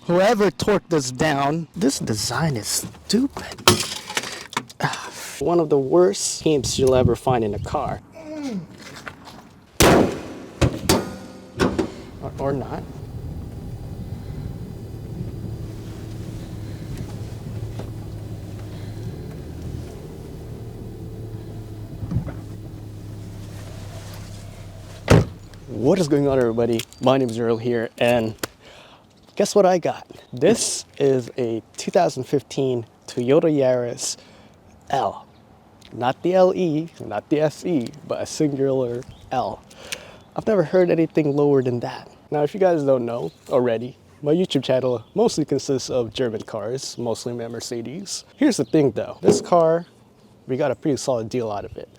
Whoever torqued this down, this design is stupid. One of the worst paints you'll ever find in a car. Or not. What is going on, everybody? My name is Earl here, and guess what I got? This is a 2015 Toyota Yaris L. Not the LE, not the SE, but a singular L. I've never heard anything lower than that. Now, if you guys don't know already, my YouTube channel mostly consists of German cars, mostly my Mercedes. Here's the thing though, this car, we got a pretty solid deal out of it.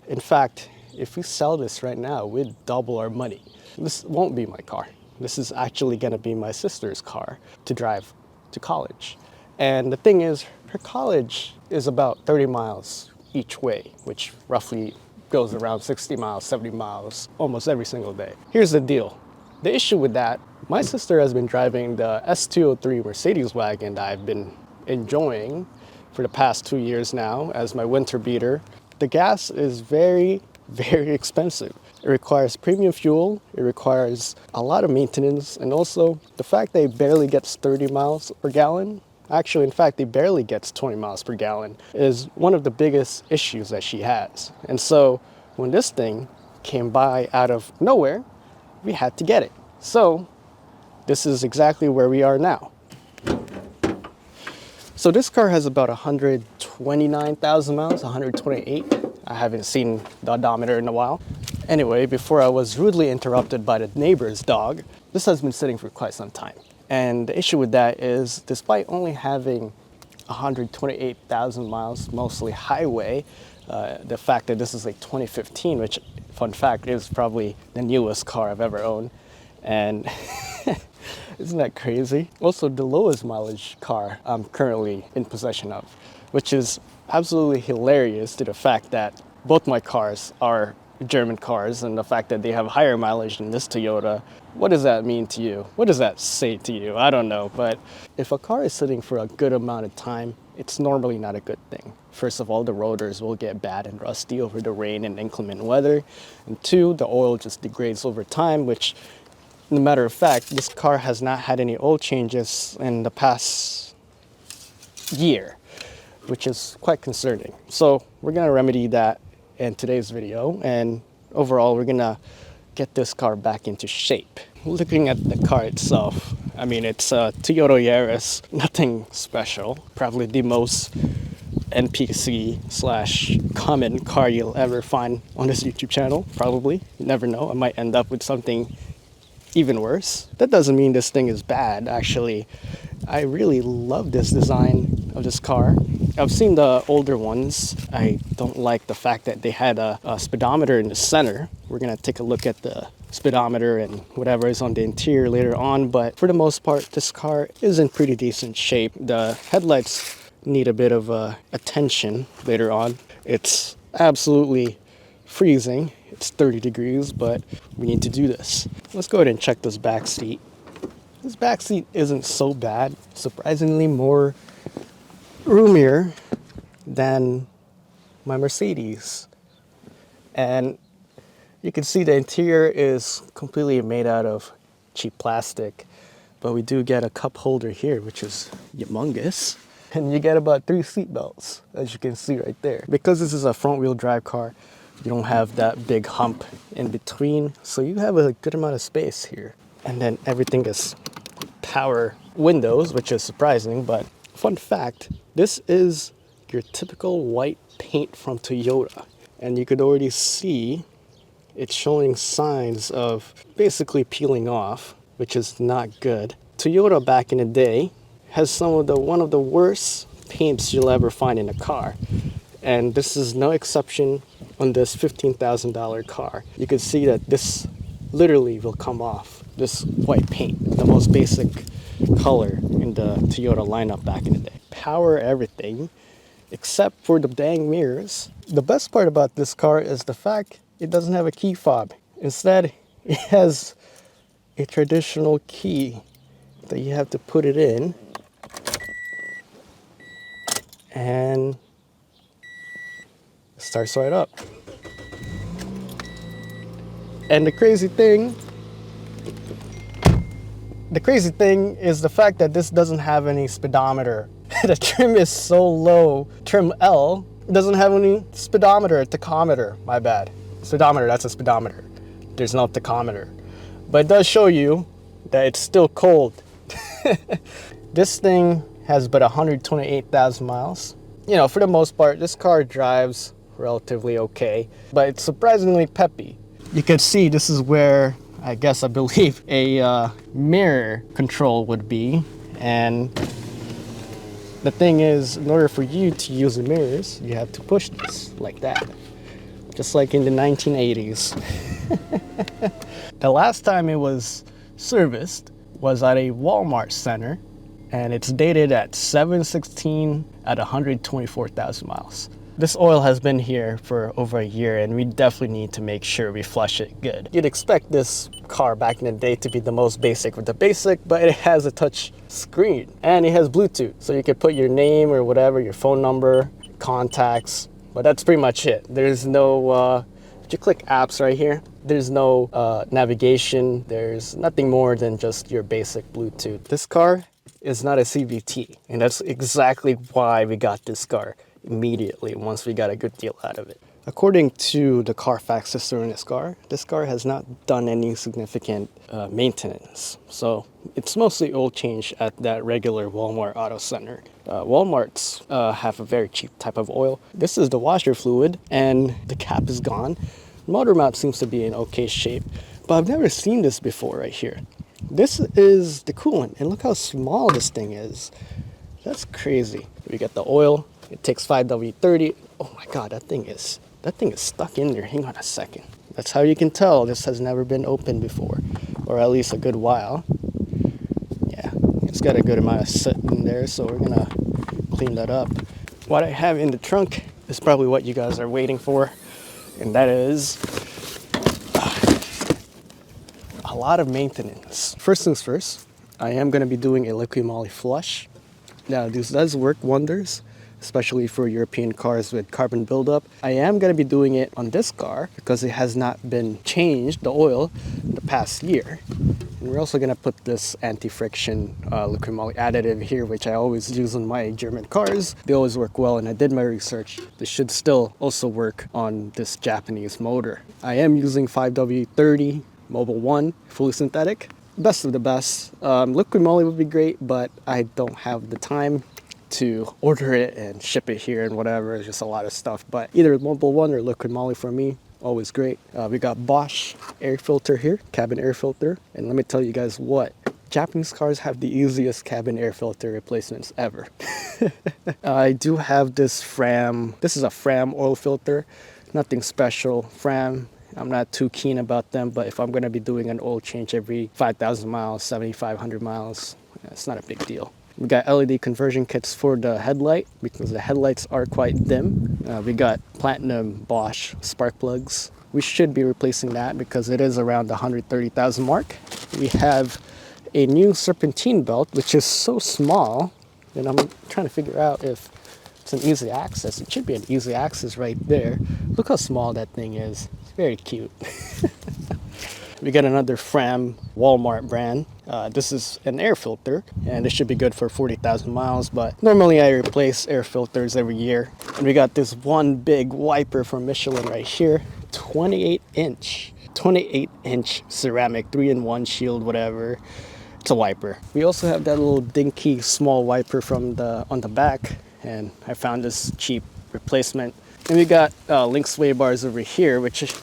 In fact, if we sell this right now, we'd double our money. This won't be my car. This is actually gonna be my sister's car to drive to college. And the thing is, her college is about 30 miles each way, which roughly goes around 60 miles, 70 miles, almost every single day. Here's the deal. The issue with that, my sister has been driving the S203 Mercedes wagon that I've been enjoying for the past 2 years now as my winter beater. The gas is very expensive. It requires premium fuel, it requires a lot of maintenance, and also the fact that it barely gets 30 miles per gallon, actually in fact it barely gets 20 miles per gallon, is one of the biggest issues that she has. And so when this thing came by out of nowhere, we had to get it. So this is exactly where we are now. So this car has about 129,000 miles, 128. I haven't seen the odometer in a while. Anyway, before I was rudely interrupted by the neighbor's dog, this has been sitting for quite some time. And the issue with that is, despite only having 128,000 miles, mostly highway, the fact that this is a 2015, which, fun fact, is probably the newest car I've ever owned. And isn't that crazy? Also, the lowest mileage car I'm currently in possession of, which is absolutely hilarious to the fact that both my cars are German cars, and the fact that they have higher mileage than this Toyota. What does that mean to you? What does that say to you? I don't know, but if a car is sitting for a good amount of time, it's normally not a good thing. First of all, the rotors will get bad and rusty over the rain and inclement weather. And two, the oil just degrades over time, which, as a matter of fact, this car has not had any oil changes in the past year, which is quite concerning. So we're gonna remedy that in today's video, and overall we're gonna get this car back into shape. Looking at the car itself, I mean, it's a Toyota Yaris, nothing special, probably the most NPC slash common car you'll ever find on this YouTube channel, probably. You never know, I might end up with something even worse. That doesn't mean this thing is bad, actually. I really love this design of this car. I've seen the older ones. I don't like the fact that they had a speedometer in the center. We're gonna take a look at the speedometer and whatever is on the interior later on, but for the most part, this car is in pretty decent shape. The headlights need a bit of attention later on. It's absolutely freezing. It's 30 degrees, but we need to do this. Let's go ahead and check this back seat. This back seat isn't so bad. Surprisingly more roomier than my Mercedes. And you can see the interior is completely made out of cheap plastic, but we do get a cup holder here, which is humongous. And you get about 3 seat belts, as you can see right there. Because this is a front wheel drive car, you don't have that big hump in between, so you have a good amount of space here. And then everything is power windows, which is surprising, but fun fact, this is your typical white paint from Toyota. And you could already see it's showing signs of basically peeling off, which is not good. Toyota back in the day has one of the worst paints you'll ever find in a car. And this is no exception on this $15,000 car. You can see that this literally will come off, this white paint, the most basic color in the Toyota lineup back in the day. Power everything except for the dang mirrors. The best part about this car is the fact it doesn't have a key fob. Instead, it has a traditional key that you have to put it in, and it starts right up. And the crazy thing is the fact that this doesn't have any speedometer. The trim is so low, trim L, it doesn't have any speedometer, tachometer, my bad. Speedometer, that's a speedometer. There's no tachometer. But it does show you that it's still cold. This thing has but 128,000 miles. You know, for the most part, this car drives relatively okay, but it's surprisingly peppy. You can see this is where I believe a mirror control would be. And the thing is, in order for you to use the mirrors, you have to push this like that. Just like in the 1980s. The last time it was serviced was at a Walmart center, and it's dated at 7/16 at 124,000 miles. This oil has been here for over a year, and we definitely need to make sure we flush it good. You'd expect this car back in the day to be the most basic with the basic, but it has a touch screen and it has Bluetooth. So you could put your name or whatever, your phone number, contacts, but that's pretty much it. There's no, if you click apps right here, there's no navigation. There's nothing more than just your basic Bluetooth. This car is not a CVT, and that's exactly why we got this car immediately once we got a good deal out of it. According to the Carfax history in this car has not done any significant maintenance. So it's mostly oil change at that regular Walmart auto center. Walmarts have a very cheap type of oil. This is the washer fluid, and the cap is gone. Motor mount seems to be in okay shape, but I've never seen this before right here. This is the coolant, and look how small this thing is. That's crazy. We got the oil. It takes 5W30. Oh my God, that thing is stuck in there. Hang on a second. That's how you can tell this has never been opened before, or at least a good while. Yeah, it's got a good amount of soot in there, so we're gonna clean that up. What I have in the trunk is probably what you guys are waiting for, and that is a lot of maintenance. First things first, I am gonna be doing a liquid moly flush. Now, this does work wonders, especially for European cars with carbon buildup. I am going to be doing it on this car because it has not been changed, the oil, in the past year. And we're also going to put this anti-friction liquid moly additive here, which I always use on my German cars. They always work well, and I did my research. This should still also work on this Japanese motor. I am using 5W30 Mobile 1, fully synthetic. Best of the best. Liquid moly would be great, but I don't have the time to order it and ship it here and whatever. It's just a lot of stuff, but either Mobile 1 or liquid moly for me, always great. We got Bosch air filter here, cabin air filter, and let me tell you guys what, Japanese cars have the easiest cabin air filter replacements ever. I do have this Fram. This is a Fram oil filter, nothing special. Fram, I'm not too keen about them, but if I'm going to be doing an oil change every 5,000 miles, 7,500 miles, it's not a big deal. We got LED conversion kits for the headlight because the headlights are quite dim. We got platinum Bosch spark plugs. We should be replacing that because it is around the 130,000 mark. We have a new serpentine belt, which is so small, and I'm trying to figure out if it's an easy access. It should be an easy access right there. Look how small that thing is. It's very cute. We got another Fram Walmart brand. This is an air filter, and it should be good for 40,000 miles, but normally I replace air filters every year. And we got this one big wiper from Michelin right here, 28 inch ceramic, 3-in-1 shield, whatever. It's a wiper. We also have that little dinky small wiper from on the back, and I found this cheap replacement. And we got link sway bars over here, which,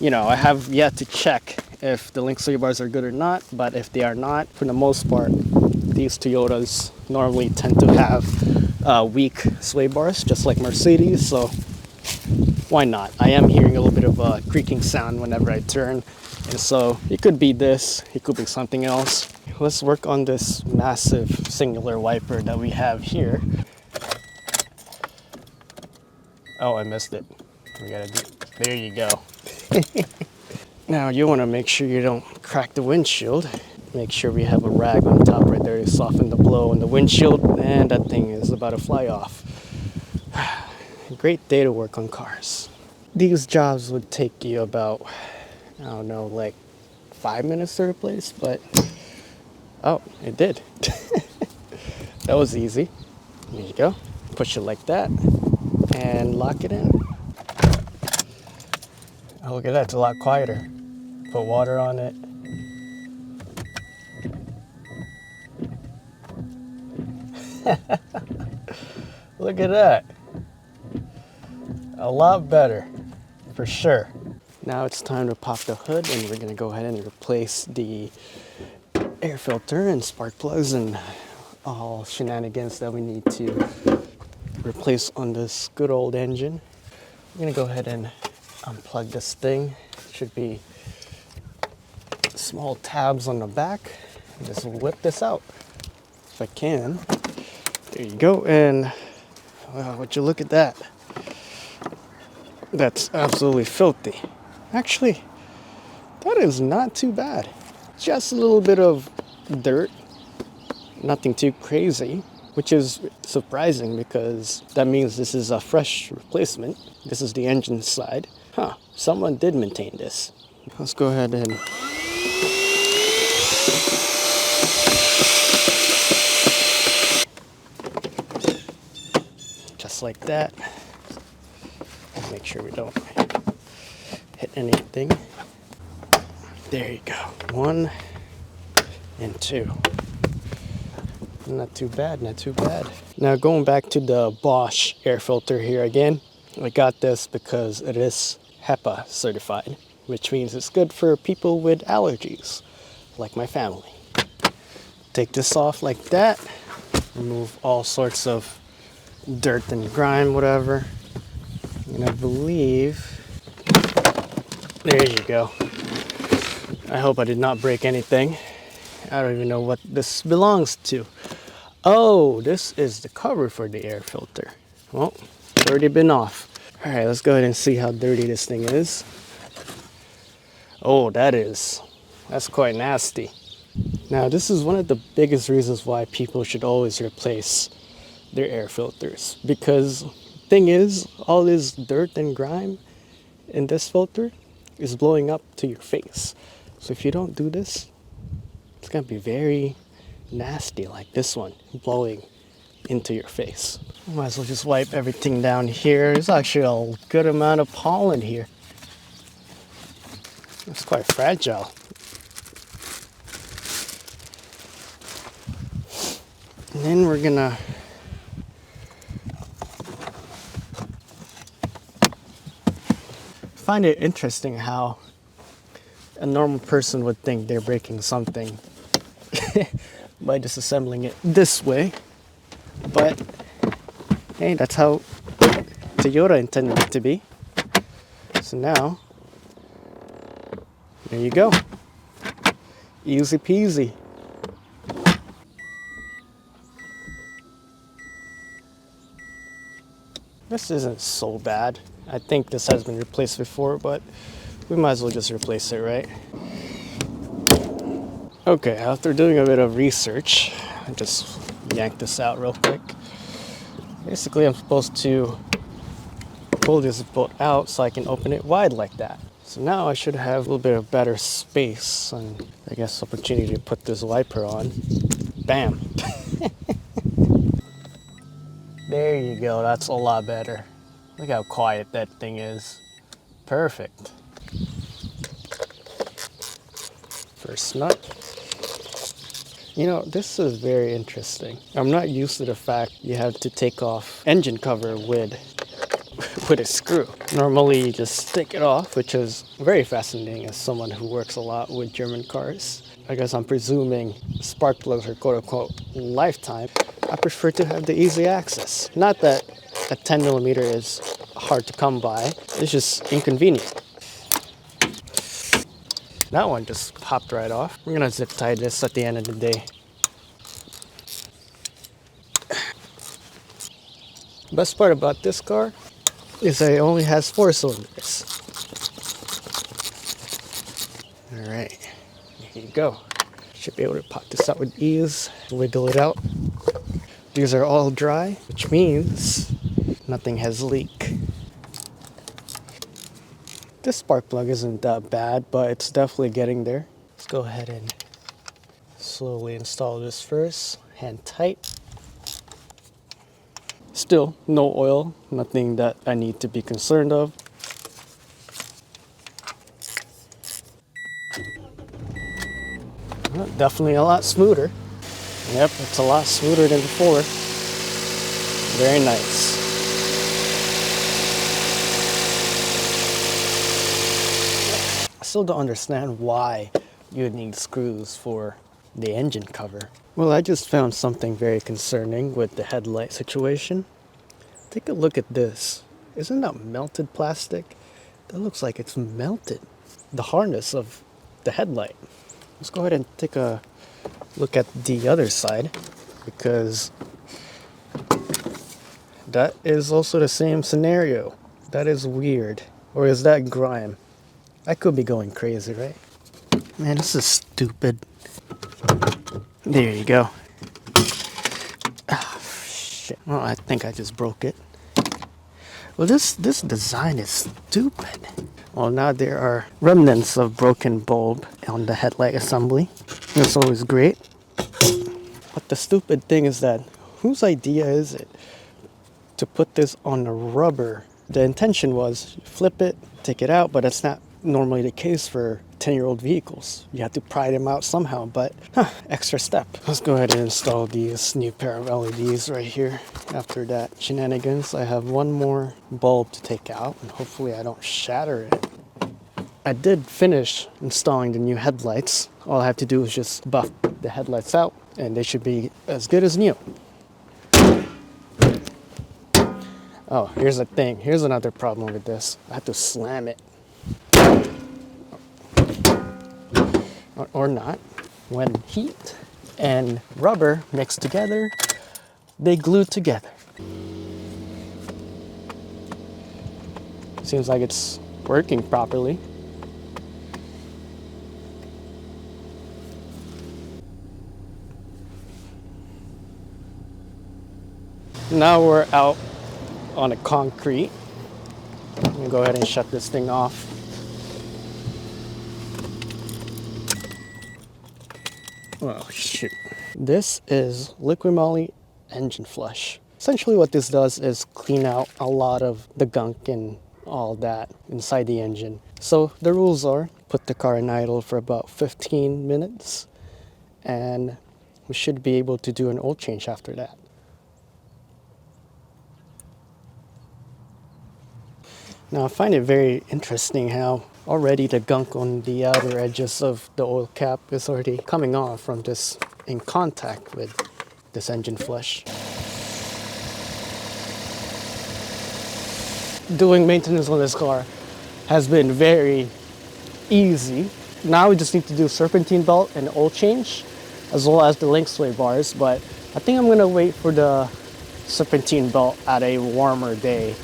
you know, I have yet to check if the link sway bars are good or not, but if they are not, for the most part, these Toyotas normally tend to have weak sway bars, just like Mercedes, so why not? I am hearing a little bit of a creaking sound whenever I turn, and so it could be this, it could be something else. Let's work on this massive singular wiper that we have here. Oh, I missed it. We gotta do, there you go. Now you want to make sure you don't crack the windshield. Make sure we have a rag on top right there to soften the blow on the windshield, and that thing is about to fly off. Great day to work on cars. These jobs would take you about, I don't know, like 5 minutes to replace, but oh, it did. That was easy. There you go. Push it like that and lock it in. Oh, look at that, it's a lot quieter. Put water on it. Look at that. A lot better, for sure. Now it's time to pop the hood, and we're gonna go ahead and replace the air filter and spark plugs and all shenanigans that we need to replace on this good old engine. I'm gonna go ahead and unplug this thing. Should be small tabs on the back. Just whip this out if I can. There you go, and wow, would you look at that? That's absolutely filthy. Actually, that is not too bad. Just a little bit of dirt, nothing too crazy, which is surprising because that means this is a fresh replacement. This is the engine side. Huh, someone did maintain this. Let's go ahead and just like that. Make sure we don't hit anything. There you go. 1 and 2. Not too bad, not too bad. Now going back to the Bosch air filter here again. I got this because it is HEPA certified, which means it's good for people with allergies, like my family. Take this off like that. Remove all sorts of dirt and grime, whatever. And I believe, there you go. I hope I did not break anything. I don't even know what this belongs to. Oh, this is the cover for the air filter. Well, it's already been off. All right, let's go ahead and see how dirty this thing is. Oh, that's quite nasty. Now, this is one of the biggest reasons why people should always replace their air filters, because thing is, all this dirt and grime in this filter is blowing up to your face. So if you don't do this, it's gonna be very nasty, like this one, blowing into your face. Might as well just wipe everything down here. There's actually a good amount of pollen here. It's quite fragile. And then we're gonna find it interesting how a normal person would think they're breaking something by disassembling it this way. But hey, that's how Toyota intended it to be. So now, there you go. Easy peasy. This isn't so bad. I think this has been replaced before, but we might as well just replace it, right? Okay, after doing a bit of research, I just yanked this out real quick. Basically, I'm supposed to pull this bolt out so I can open it wide like that. So now I should have a little bit of better space and I guess opportunity to put this wiper on. Bam! There you go, that's a lot better. Look how quiet that thing is. Perfect. First nut. You know, this is very interesting. I'm not used to the fact you have to take off engine cover with a screw. Normally you just take it off, which is very fascinating as someone who works a lot with German cars. I guess I'm presuming spark plugs are quote-unquote lifetime. I prefer to have the easy access. Not that a 10mm is hard to come by, it's just inconvenient. That one just popped right off. We're gonna zip tie this at the end of the day. Best part about this car is that it only has 4 cylinders. All right, here you go. Should be able to pop this out with ease, wiggle it out. These are all dry, which means nothing has leaked. This spark plug isn't that bad, but it's definitely getting there. Let's go ahead and slowly install this first, hand tight. Still no oil, nothing that I need to be concerned of. Well, definitely a lot smoother. Yep, it's a lot smoother than before. Very nice. I still don't understand why you would need screws for the engine cover. Well, I just found something very concerning with the headlight situation. Take a look at this. Isn't that melted plastic? That looks like it's melted. The harness of the headlight. Let's go ahead and take a look at the other side, because that is also the same scenario. That is weird. Or is that grime? I could be going crazy, right? Man, this is stupid. There you go. Ah, shit. Well, I think I just broke it. Well, this design is stupid. Well, now there are remnants of broken bulb on the headlight assembly. That's always great. But the stupid thing is that, whose idea is it to put this on the rubber? The intention was flip it, take it out, but that's not normally the case for 10-year-old vehicles. You have to pry them out somehow, but extra step. Let's go ahead and install these new pair of LEDs right here. After that shenanigans, I have one more bulb to take out, and hopefully I don't shatter it. I did finish installing the new headlights. All I have to do is just buff the headlights out, and they should be as good as new. Oh, here's the thing. Here's another problem with this. I have to slam it. Or not. When heat and rubber mix together, they glue together. Seems like it's working properly. Now we're out on the concrete. I'm gonna go ahead and shut this thing off. Oh shoot. This is liquid moly engine flush. Essentially what this does is clean out a lot of the gunk and all that inside the engine. So the rules are, put the car in idle for about 15 minutes and we should be able to do an oil change after that. Now I find it very interesting how already the gunk on the outer edges of the oil cap is already coming off from this in contact with this engine flush. Doing maintenance on this car has been very easy. Now we just need to do serpentine belt and oil change, as well as the link sway bars, but I think I'm gonna wait for the serpentine belt at a warmer day,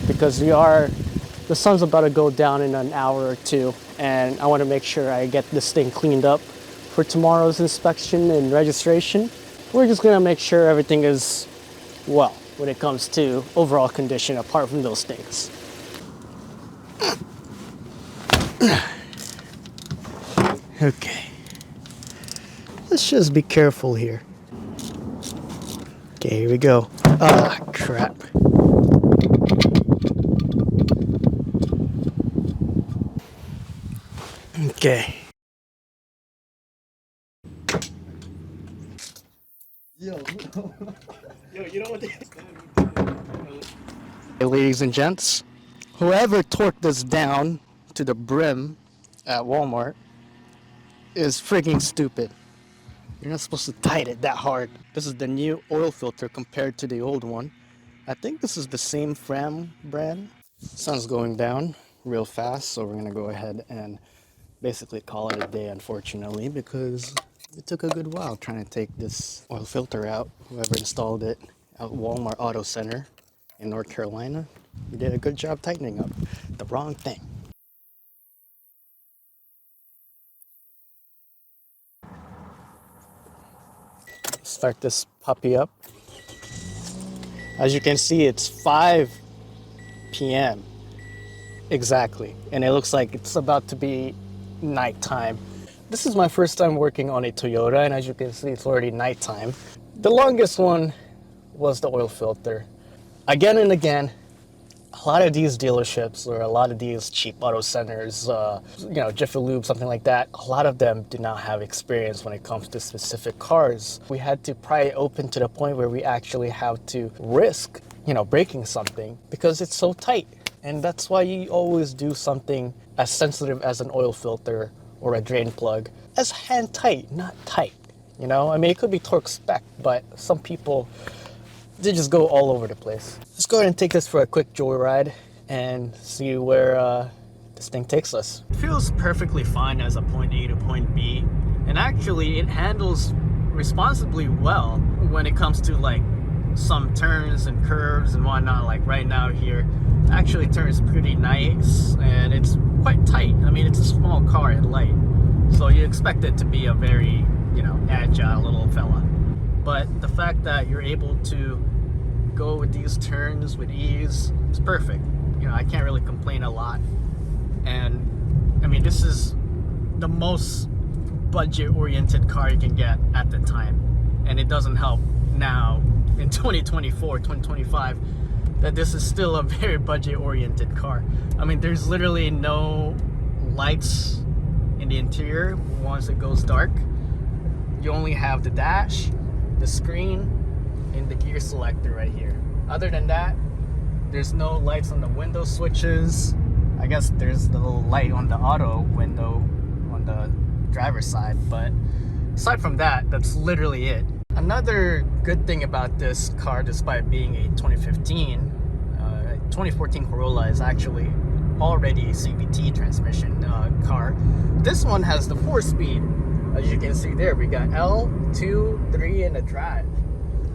because the sun's about to go down in an hour or two, and I want to make sure I get this thing cleaned up for tomorrow's inspection and registration. We're just gonna make sure everything is well when it comes to overall condition, apart from those things. Okay, let's just be careful here. Okay, here we go. Ah, crap. Okay. Yo, you know what? Hey, ladies and gents, whoever torqued this down to the brim at Walmart is freaking stupid. You're not supposed to tighten it that hard. This is the new oil filter compared to the old one. I think this is the same Fram brand. Sun's going down real fast, so we're gonna go ahead and basically call it a day, unfortunately, because it took a good while trying to take this oil filter out. Whoever installed it at Walmart Auto Center in North Carolina, you did a good job tightening up the wrong thing. start this puppy up. As you can see, it's 5 p.m. exactly, and it looks like it's about to be nighttime. This is my first time working on a Toyota, and as you can see, it's already nighttime. The longest one was the oil filter. Again and again, a lot of these dealerships or a lot of these cheap auto centers, Jiffy Lube, something like that, a lot of them do not have experience when it comes to specific cars. We had to pry it open to the point where we actually have to risk, breaking something because it's so tight. And that's why you always do something as sensitive as an oil filter or a drain plug as hand tight, not tight. It could be torque spec, but some people, they just go all over the place. Let's go ahead and take this for a quick joyride and see where this thing takes us. It feels perfectly fine as a point A to point B, and actually it handles responsibly well when it comes to like some turns and curves and whatnot. Like right now here, actually turns pretty nice and it's quite tight. It's a small car at light, so you expect it to be a very, agile little fella. But the fact that you're able to go with these turns with ease, it's perfect. I can't really complain a lot. And this is the most budget-oriented car you can get at the time. And it doesn't help now in 2024, 2025, that this is still a very budget-oriented car. There's literally no lights in the interior once it goes dark. You only have the dash, the screen, and the gear selector right here. Other than that, there's no lights on the window switches. I guess there's the little light on the auto window on the driver's side, but aside from that, that's literally it. Another good thing about this car, despite being a 2014 Corolla is actually already a CVT transmission car. This one has the 4-speed. As you can see there, we got L, 2, 3, and a drive.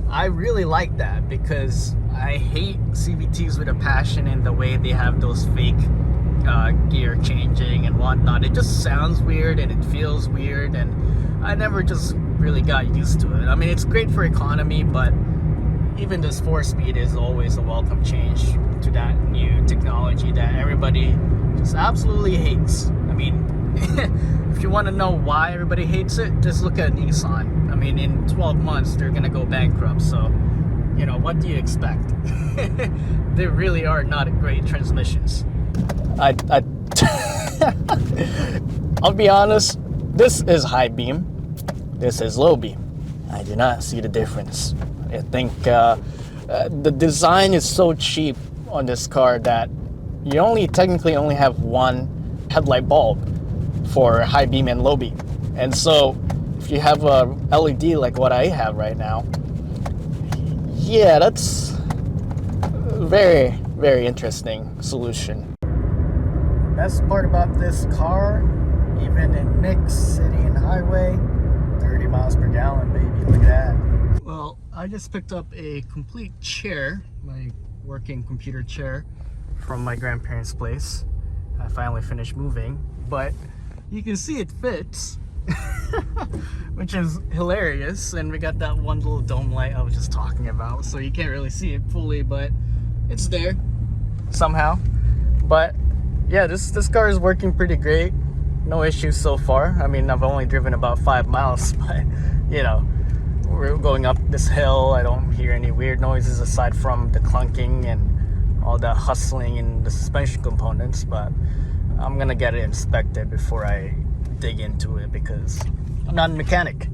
I really like that because I hate CVTs with a passion in the way they have those fake gear changing and whatnot. It just sounds weird and it feels weird, and I never just really got used to it. It's great for economy, but even this 4-speed is always a welcome change to that new technology that everybody just absolutely hates. If you want to know why everybody hates it, just look at Nissan. In 12 months, they're going to go bankrupt. So, what do you expect? They really are not great transmissions. I'll be honest, this is high beam. This is low beam. I do not see the difference. I think the design is so cheap on this car that you technically only have one headlight bulb for high beam and low beam. And so if you have a LED like what I have right now, yeah, that's a very, very interesting solution. Best part about this car, even in mixed city and highway, 30 miles per gallon, baby. Look at that. Well, I just picked up a complete chair, my working computer chair, from my grandparents' place. I finally finished moving, but you can see it fits, which is hilarious. And we got that one little dome light I was just talking about, so you can't really see it fully, but it's there somehow. But yeah, this car is working pretty great. No issues so far. I've only driven about 5 miles, but we're going up this hill. I don't hear any weird noises aside from the clunking and all the hustling in the suspension components, but I'm gonna get it inspected before I dig into it because I'm not a mechanic.